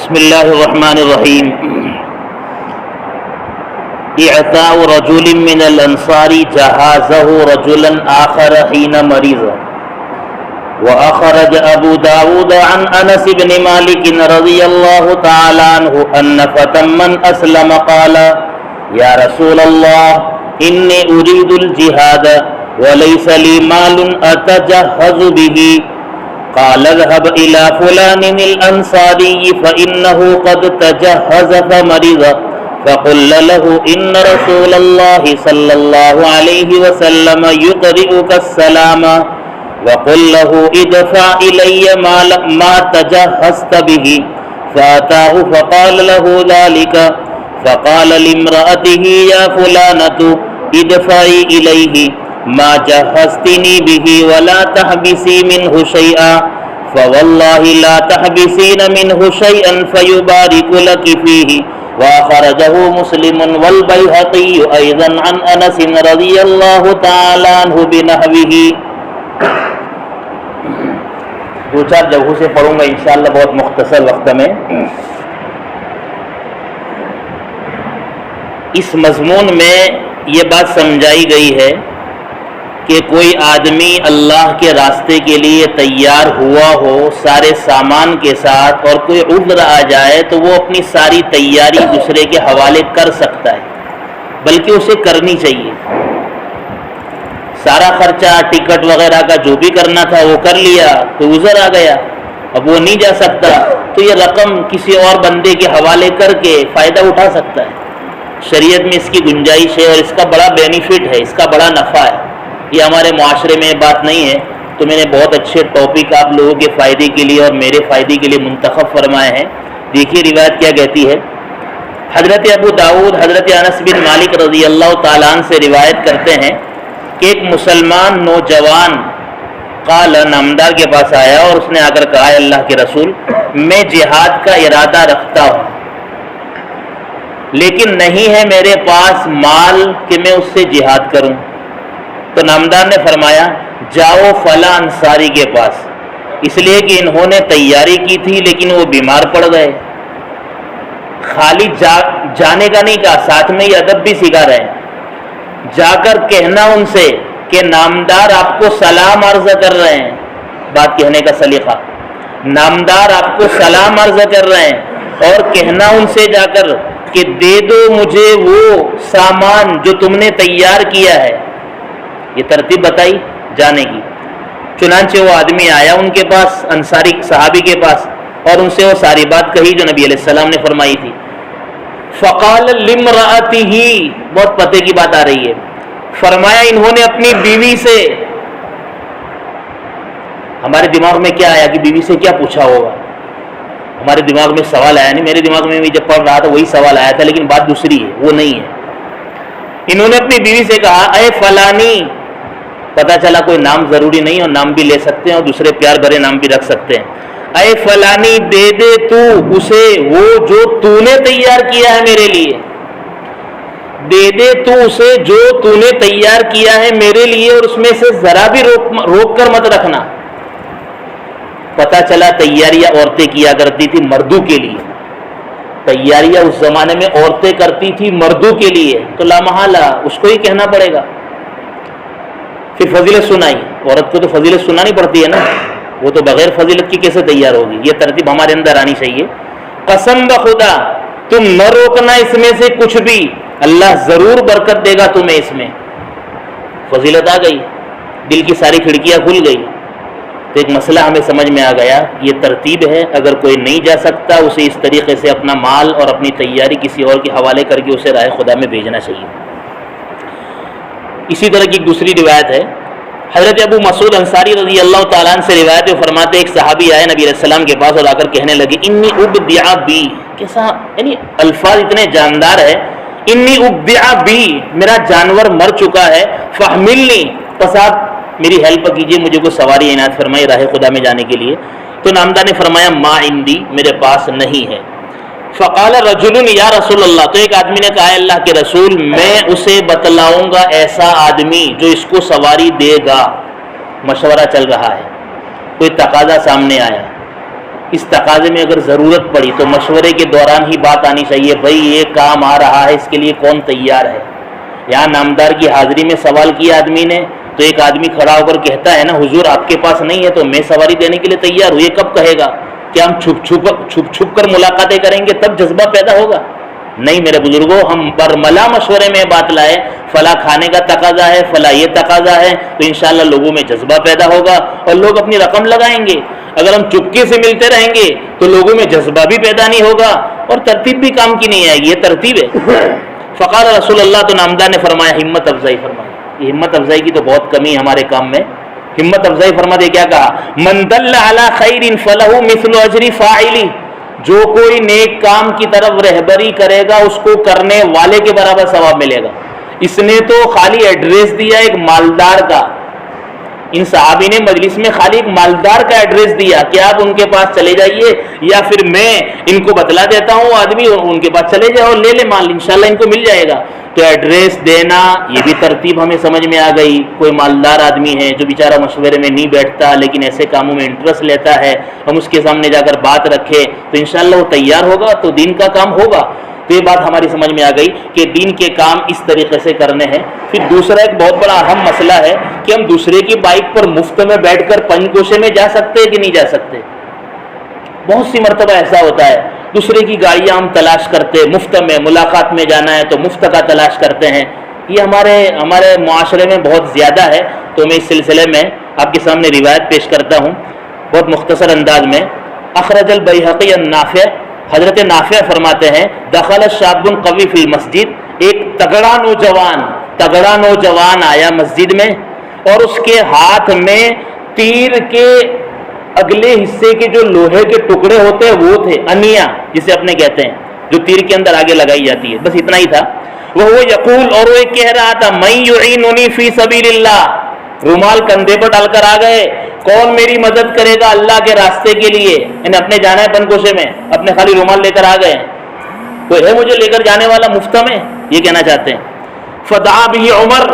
بسم اللہ الرحمن الرحیم. اعطاء رجل من الانصار جهازه رجلا آخر حين مرض. وأخرج أبو داود عن أنس بن مالك رضي الله تعالى عنه أن فتى من أسلم قال يا رسول الله إني أريد الجهاد وليس لي مال أتجهز به. قال اذهب إلى فلان الأنصاري فإنه قد تجهز فمرض فقل له إن رسول الله صلى الله عليه وسلم يقرئك السلام وقل له ادفع إلي ما تجهزت به. فأتاه فقال له ذلك فقال لامرأته يا فلانة ادفعي إليه ما جهزتني به ولا تحبسي منه شيئا فوالله لا تحبسين منه شيئا فيبارك لك فيه. وأخرجه مسلم والبيهقي أيضا عن أنس رضي الله تعالى عنه بنحوه. دو چار جگہوں سے پڑھوں گا انشاءاللہ بہت مختصر وقت میں. اس مضمون میں یہ بات سمجھائی گئی ہے کہ کوئی آدمی اللہ کے راستے کے لیے تیار ہوا ہو سارے سامان کے ساتھ اور کوئی عذر آ جائے تو وہ اپنی ساری تیاری دوسرے کے حوالے کر سکتا ہے، بلکہ اسے کرنی چاہیے. سارا خرچہ ٹکٹ وغیرہ کا جو بھی کرنا تھا وہ کر لیا، کوئی عذر آ گیا اب وہ نہیں جا سکتا تو یہ رقم کسی اور بندے کے حوالے کر کے فائدہ اٹھا سکتا ہے. شریعت میں اس کی گنجائش ہے اور اس کا بڑا بینیفٹ ہے، اس کا بڑا نفع ہے. یہ ہمارے معاشرے میں بات نہیں ہے تو میں نے بہت اچھے ٹاپک آپ لوگوں کے فائدے کے لیے اور میرے فائدے کے لیے منتخب فرمائے ہیں. دیکھیے روایت کیا کہتی ہے. حضرت ابو داؤد حضرت انس بن مالک رضی اللہ تعالیٰ عنہ سے روایت کرتے ہیں کہ ایک مسلمان نوجوان قال نامدار کے پاس آیا اور اس نے آ کر کہا ہے اللہ کے رسول میں جہاد کا ارادہ رکھتا ہوں لیکن نہیں ہے میرے پاس مال کہ میں اس سے جہاد کروں. تو نامدار نے فرمایا جاؤ فلاں انصاری کے پاس، اس لیے کہ انہوں نے تیاری کی تھی لیکن وہ بیمار پڑ گئے. خالی جانے کا نہیں کہا، ساتھ میں یہ ادب بھی سکھا رہے ہیں. جا کر کہنا ان سے کہ نامدار آپ کو سلام عرض کر رہے ہیں. بات کہنے کا سلیقہ، نامدار آپ کو سلام عرض کر رہے ہیں اور کہنا ان سے جا کر کہ دے دو مجھے وہ سامان جو تم نے تیار کیا ہے. یہ ترتیب بتائی جانے کی. چنانچہ وہ آدمی آیا ان کے پاس، انصاری صحابی کے پاس، اور ان سے وہ ساری بات کہی جو نبی علیہ السلام نے فرمائی تھی. فقال لامرأته، بہت پتے کی بات آ رہی ہے، فرمایا انہوں نے اپنی بیوی سے. ہمارے دماغ میں کیا آیا کہ بیوی سے کیا پوچھا ہوگا؟ ہمارے دماغ میں سوال آیا نہیں، میرے دماغ میں بھی جب پڑھ رہا تھا وہی سوال آیا تھا، لیکن بات دوسری ہے، وہ نہیں ہے. انہوں نے اپنی بیوی سے کہا اے فلانی، پتہ چلا کوئی نام ضروری نہیں اور نام بھی لے سکتے ہیں اور دوسرے پیار بھرے نام بھی رکھ سکتے ہیں. اے فلانی دے دے تو اسے وہ جو تو نے تیار کیا ہے میرے لیے، دے دے تو اسے جو تو نے تیار کیا ہے میرے لیے اور اس میں سے ذرا بھی روک کر مت رکھنا. پتہ چلا تیاریاں عورتیں کیا کرتی تھی مردوں کے لیے، تیاریاں اس زمانے میں عورتیں کرتی تھی مردوں کے لیے، تو لا محالہ اس کو ہی کہنا پڑے گا. پھر فضیلت سنائی، عورت کو تو فضیلت سنانی پڑتی ہے نا، وہ تو بغیر فضیلت کی کیسے تیار ہوگی؟ یہ ترتیب ہمارے اندر آنی چاہیے. قسم بخدا تم نہ روکنا اس میں سے کچھ بھی، اللہ ضرور برکت دے گا تمہیں. اس میں فضیلت آ گئی، دل کی ساری کھڑکیاں کھل گئی. تو ایک مسئلہ ہمیں سمجھ میں آ گیا، یہ ترتیب ہے. اگر کوئی نہیں جا سکتا اسے اس طریقے سے اپنا مال اور اپنی تیاری کسی اور کے حوالے کر کے اسے راہ خدا میں بھیجنا چاہیے. اسی طرح کی ایک دوسری روایت ہے. حضرت ابو مسعود انصاری رضی اللہ تعالیٰ عنہ سے روایت ہے، فرماتے ایک صحابی آئے نبی علیہ السلام کے پاس اور آ کر کہنے لگے انی ابدع بی، کیسا یعنی الفاظ اتنے جاندار ہے. انی ابدع بی، میرا جانور مر چکا ہے، فاحملنی، پس آپ میری ہیلپ کیجیے، مجھے کوئی سواری عنایت فرمائی راہ خدا میں جانے کے لیے. تو نامدار نے فرمایا ما عندی، میرے پاس نہیں ہے. فقال رجل یا رسول اللہ، تو ایک آدمی نے کہا اللہ کے رسول میں اسے بتلاؤں گا ایسا آدمی جو اس کو سواری دے گا. مشورہ چل رہا ہے، کوئی تقاضا سامنے آیا، اس تقاضے میں اگر ضرورت پڑی تو مشورے کے دوران ہی بات آنی چاہیے، بھائی یہ کام آ رہا ہے، اس کے لیے کون تیار ہے۔ یہاں نامدار کی حاضری میں سوال کیا آدمی نے تو ایک آدمی کھڑا ہو کر کہتا ہے نا حضور آپ کے پاس نہیں ہے تو میں سواری دینے کے لیے تیار ہوں، یہ کب کہے گا؟ کہ ہم چھپ کر ملاقاتیں کریں گے تب جذبہ پیدا ہوگا؟ نہیں میرے بزرگوں، ہم برملا مشورے میں بات لائے، فلاں کھانے کا تقاضا ہے، فلاں یہ تقاضا ہے، تو انشاءاللہ لوگوں میں جذبہ پیدا ہوگا اور لوگ اپنی رقم لگائیں گے۔ اگر ہم چپکے سے ملتے رہیں گے تو لوگوں میں جذبہ بھی پیدا نہیں ہوگا اور ترتیب بھی کام کی نہیں آئے گی۔ یہ ترتیب ہے۔ فقال رسول اللہ، تو نامدار نے فرمایا، ہمت افزائی فرمائی۔ یہ ہمت افزائی کی تو بہت کمی ہے ہمارے کام میں۔ ہمت افزائی فرما دے، کیا کہا؟ من دل علی خیر فلہ مثل اجر فاعلی، جو کوئی نیک کام کی طرف رہبری کرے گا اس کو کرنے والے کے برابر ثواب ملے گا۔ اس نے تو خالی ایڈریس دیا ایک مالدار کا، ان صحابی نے مجلس میں خالی ایک مالدار کا ایڈریس دیا کہ آپ ان کے پاس چلے جائیے، یا پھر میں ان کو بتلا دیتا ہوں آدمی ان کے پاس چلے جاؤ، لے لے مال، انشاءاللہ ان کو مل جائے گا۔ تو ایڈریس دینا یہ بھی ترتیب ہمیں سمجھ میں آ گئی۔ کوئی مالدار آدمی ہے جو بیچارہ مشورے میں نہیں بیٹھتا لیکن ایسے کاموں میں انٹرسٹ لیتا ہے، ہم اس کے سامنے جا کر بات رکھے تو انشاءاللہ وہ تیار ہوگا تو دین کا کام ہوگا۔ تو یہ بات ہماری سمجھ میں آ گئی کہ دین کے کام اس طریقے سے کرنے ہیں۔ پھر دوسرا ایک بہت بڑا اہم مسئلہ ہے کہ ہم دوسرے کی بائک پر مفت میں بیٹھ کر پنج گوشے میں جا سکتے ہیں کہ نہیں جا سکتے؟ بہت سی مرتبہ ایسا ہوتا ہے، دوسرے کی گاڑیاں ہم تلاش کرتے، مفت میں ملاقات میں جانا ہے تو مفت کا تلاش کرتے ہیں۔ یہ ہمارے معاشرے میں بہت زیادہ ہے۔ تو میں اس سلسلے میں آپ کے سامنے روایت پیش کرتا ہوں بہت مختصر انداز میں۔ اخرج البیہقی النافع، حضرت نافع فرماتے ہیں، دخل شاب قوی فی المسجد، ایک تگڑا نوجوان آیا مسجد میں اور اس کے ہاتھ میں تیر کے اگلے حصے کے جو لوہے کے ٹکڑے ہوتے ہیں وہ تھے، انیا جسے اپنے کہتے ہیں، جو تیر کے اندر آگے لگائی جاتی ہے، بس اتنا ہی تھا۔ وہ یقول، اور وہ کہہ رہا تھا، من یعیننی فی سبیل اللہ، رومال کندھے پر ڈال کر آ گئے، کون میری مدد کرے گا اللہ کے راستے کے لیے؟ یعنی اپنے جانا ہے پنگوشے میں، اپنے خالی رومال لے کر آ گئے، کوئی ہے مجھے لے کر جانے والا مفت میں؟ یہ کہنا چاہتے ہیں۔ فدعا بھی عمر،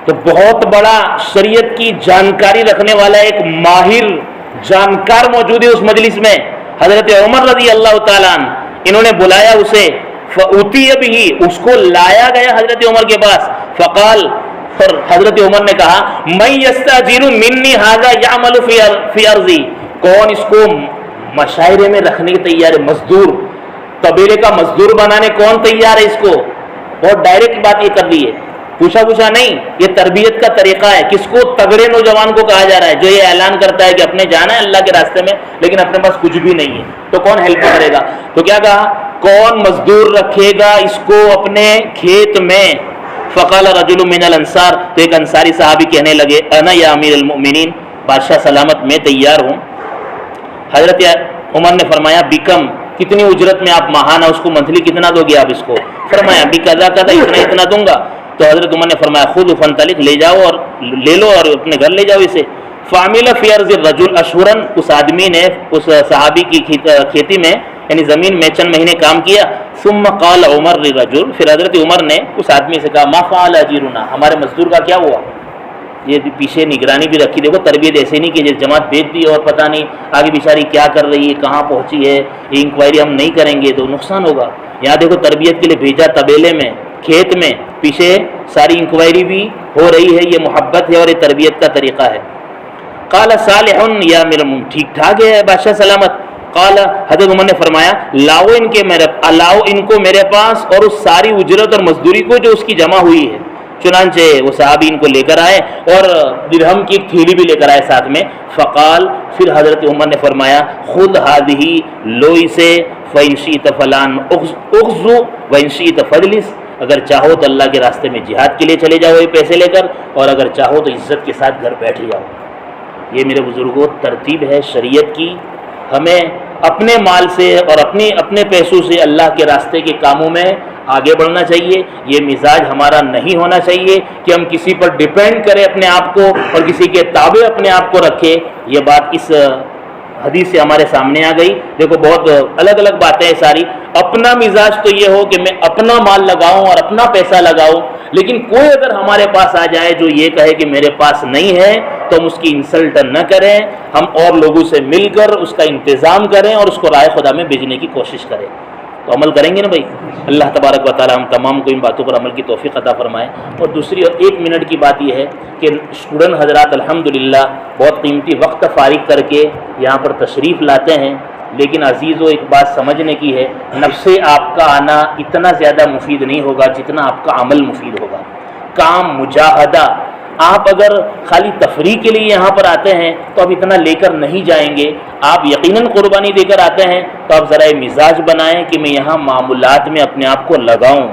تو بہت بڑا شریعت کی جانکاری رکھنے والا ایک ماہر جانکار موجود ہے اس مجلس میں، حضرت عمر رضی اللہ تعالیٰ عنہ، انہوں نے بلایا اسے، فأتی بھی، اس کو لایا گیا حضرت عمر کے پاس۔ فقال، اور حضرت عمر نے کہا، من یستاجر منی ھذا یعمل فی ارضی، کون اس کو مشاعرے میں رکھنے کے تیار ہے؟ مزدور، قبیلے کا مزدور بنانے کون تیار ہے اس کو؟ بہت ڈائریکٹ بات یہ کر دی ہے، پوچھا نہیں، یہ تربیت کا طریقہ ہے۔ کس کو؟ تگڑے نوجوان کو کہا جا رہا ہے جو یہ اعلان کرتا ہے کہ اپنے جانا ہے اللہ کے راستے میں لیکن اپنے پاس کچھ بھی نہیں ہے، تو کون ہیلپ کرے گا؟ تو کیا کہا، کون مزدور رکھے گا اس کو اپنے کھیت میں؟ فقال رجل من الانصار، تو ایک انصاری صحابی کہنے لگے، انا یا امیر المؤمنین، بادشاہ سلامت میں تیار ہوں۔ حضرت عمر نے فرمایا، بکم، کتنی اجرت میں آپ ماہانہ اس کو منتھلی کتنا دو گے آپ اس کو؟ فرمایا بکذا کذا، اتنا دوں گا۔ تو حضرت عمر نے فرمایا، خود فانطلق، لے جاؤ اور لے لو اور اپنے گھر لے جاؤ اسے۔ فعمل فی ارض الرجل اشہرا، اس آدمی نے اس صحابی کی کھیتی میں یعنی زمین میں چند مہینے کام کیا۔ ثم قال عمر للرجل، پھر حضرت عمر نے اس آدمی سے کہا، ما فعل اجیرنا، ہمارے مزدور کا کیا ہوا؟ یہ پیچھے نگرانی بھی رکھی، دیکھو تربیت ایسے نہیں کہ جماعت بیچ دی اور پتہ نہیں آگے بیچاری کیا کر رہی ہے، کہاں پہنچی ہے، یہ انکوائری ہم نہیں کریں گے تو نقصان ہوگا۔ یہاں دیکھو تربیت کے لیے بھیجا طبیلے میں، کھیت میں، پیچھے ساری انکوائری بھی ہو رہی ہے، یہ محبت ہے اور یہ تربیت کا طریقہ ہے۔ قال صالح یا امیر المؤمنین، ٹھیک ٹھاک ہے بادشاہ سلامت۔ قال، حضرت عمر نے فرمایا، لاؤ ان کو میرے پاس اور اس ساری اجرت اور مزدوری کو جو اس کی جمع ہوئی ہے۔ چنانچہ وہ صحابی ان کو لے کر آئے اور درہم کی ایک تھیلی بھی لے کر آئے ساتھ میں۔ فقال، پھر حضرت عمر نے فرمایا، خذ هذه، لو اسے، فإن شئت فلان اخذ وإن شئت فاجلس، اگر چاہو تو اللہ کے راستے میں جہاد کے لیے چلے جاؤ یہ پیسے لے کر، اور اگر چاہو تو عزت کے ساتھ گھر بیٹھ جاؤ۔ یہ میرے بزرگوں ترتیب ہے شریعت کی۔ ہمیں اپنے مال سے اور اپنے پیسوں سے اللہ کے راستے کے کاموں میں آگے بڑھنا چاہیے۔ یہ مزاج ہمارا نہیں ہونا چاہیے کہ ہم کسی پر ڈیپینڈ کریں اپنے آپ کو اور کسی کے تابع اپنے آپ کو رکھے۔ یہ بات اس حدیث سے ہمارے سامنے آ گئی۔ دیکھو بہت الگ الگ باتیں ہیں ساری۔ اپنا مزاج تو یہ ہو کہ میں اپنا مال لگاؤں اور اپنا پیسہ لگاؤں، لیکن کوئی اگر ہمارے پاس آ جائے جو یہ کہے کہ میرے پاس نہیں ہے تو ہم اس کی انسلٹ نہ کریں، ہم اور لوگوں سے مل کر اس کا انتظام کریں اور اس کو رائے خدا میں بھیجنے کی کوشش کریں۔ تو عمل کریں گے نا بھائی؟ اللہ تبارک و تعالی ہم تمام کو ان باتوں پر عمل کی توفیق عطا فرمائے۔ اور دوسری اور 1 منٹ کی بات یہ ہے کہ اسٹوڈنٹ حضرات الحمدللہ بہت قیمتی وقت فارغ کر کے یہاں پر تشریف لاتے ہیں، لیکن عزیزو ایک بات سمجھنے کی ہے، نفس آپ کا آنا اتنا زیادہ مفید نہیں ہوگا جتنا آپ کا عمل مفید ہوگا۔ کام، مجاہدہ، آپ اگر خالی تفریح کے لیے یہاں پر آتے ہیں تو آپ اتنا لے کر نہیں جائیں گے، آپ یقیناً قربانی دے کر آتے ہیں تو آپ ذرا مزاج بنائیں کہ میں یہاں معمولات میں اپنے آپ کو لگاؤں۔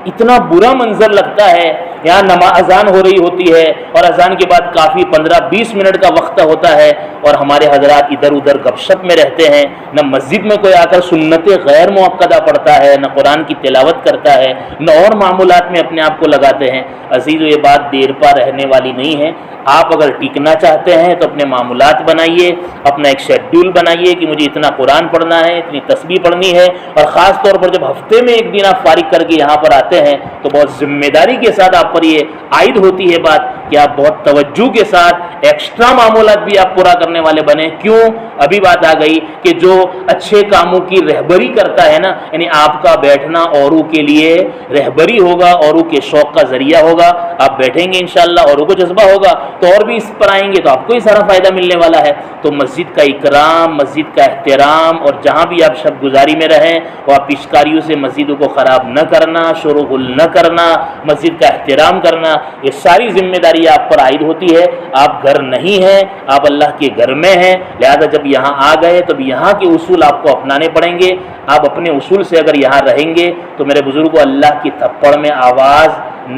اتنا برا منظر لگتا ہے، یہاں نماز اذان ہو رہی ہوتی ہے اور اذان کے بعد کافی 15-20 منٹ کا وقت ہوتا ہے اور ہمارے حضرات ادھر ادھر گپ شپ میں رہتے ہیں، نہ مسجد میں کوئی آ کر سنت غیر موقدہ پڑھتا ہے، نہ قرآن کی تلاوت کرتا ہے، نہ اور معمولات میں اپنے آپ کو لگاتے ہیں۔ عزیزو یہ بات دیر پا رہنے والی نہیں ہے، آپ اگر ٹکنا چاہتے ہیں تو اپنے معمولات بنائیے، اپنا ایک شیڈول بنائیے کہ مجھے اتنا قرآن پڑھنا ہے، اتنی تسبیح پڑھنی ہے، اور خاص طور پر جب ہفتے میں 1 دن آپ فارغ کر کے یہاں پر آتے ہیں تو بہت ذمہ داری کے ساتھ آپ پر یہ عائد ہوتی ہے بات کہ آپ بہت توجہ کے ساتھ ایکسٹرا معمولات بھی آپ پورا کرنے والے بنیں۔ کیوں؟ ابھی بات آ گئی کہ جو اچھے کاموں کی رہبری کرتا ہے نا، یعنی آپ کا بیٹھنا اوروں کے لیے رہبری ہوگا، اوروں کے شوق کا ذریعہ ہوگا، آپ بیٹھیں گے انشاءاللہ، اوروں کو جذبہ ہوگا تو اور بھی اس پر آئیں گے تو آپ کو ہی سارا فائدہ ملنے والا ہے۔ تو مسجد کا اکرام، مسجد کا احترام، اور جہاں بھی آپ شب گزاری میں رہیں وہ آپ پشکاریوں سے مسجدوں کو خراب نہ کرنا، شور و غل نہ کرنا، مسجد کا احترام کرنا، یہ ساری ذمہ داری آپ پر عائد ہوتی ہے۔ آپ گھر نہیں ہیں، آپ اللہ کے گھر میں ہیں، لہذا جب یہاں آ گئے تو یہاں کے اصول آپ کو اپنانے پڑیں گے۔ آپ اپنے اصول سے اگر یہاں رہیں گے تو میرے بزرگوں اللہ کی تھپڑ میں آواز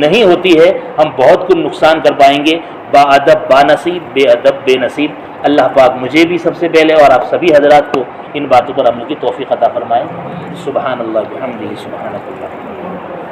نہیں ہوتی ہے، ہم بہت کچھ نقصان کر پائیں گے۔ با ادب با نصیب، بے ادب بے نصیب۔ اللہ پاک مجھے بھی سب سے پہلے اور آپ سبھی حضرات کو ان باتوں پر عمل کی توفیق عطا فرمائے۔ سبحان اللہ بحمدہ، سبحانک اللہ۔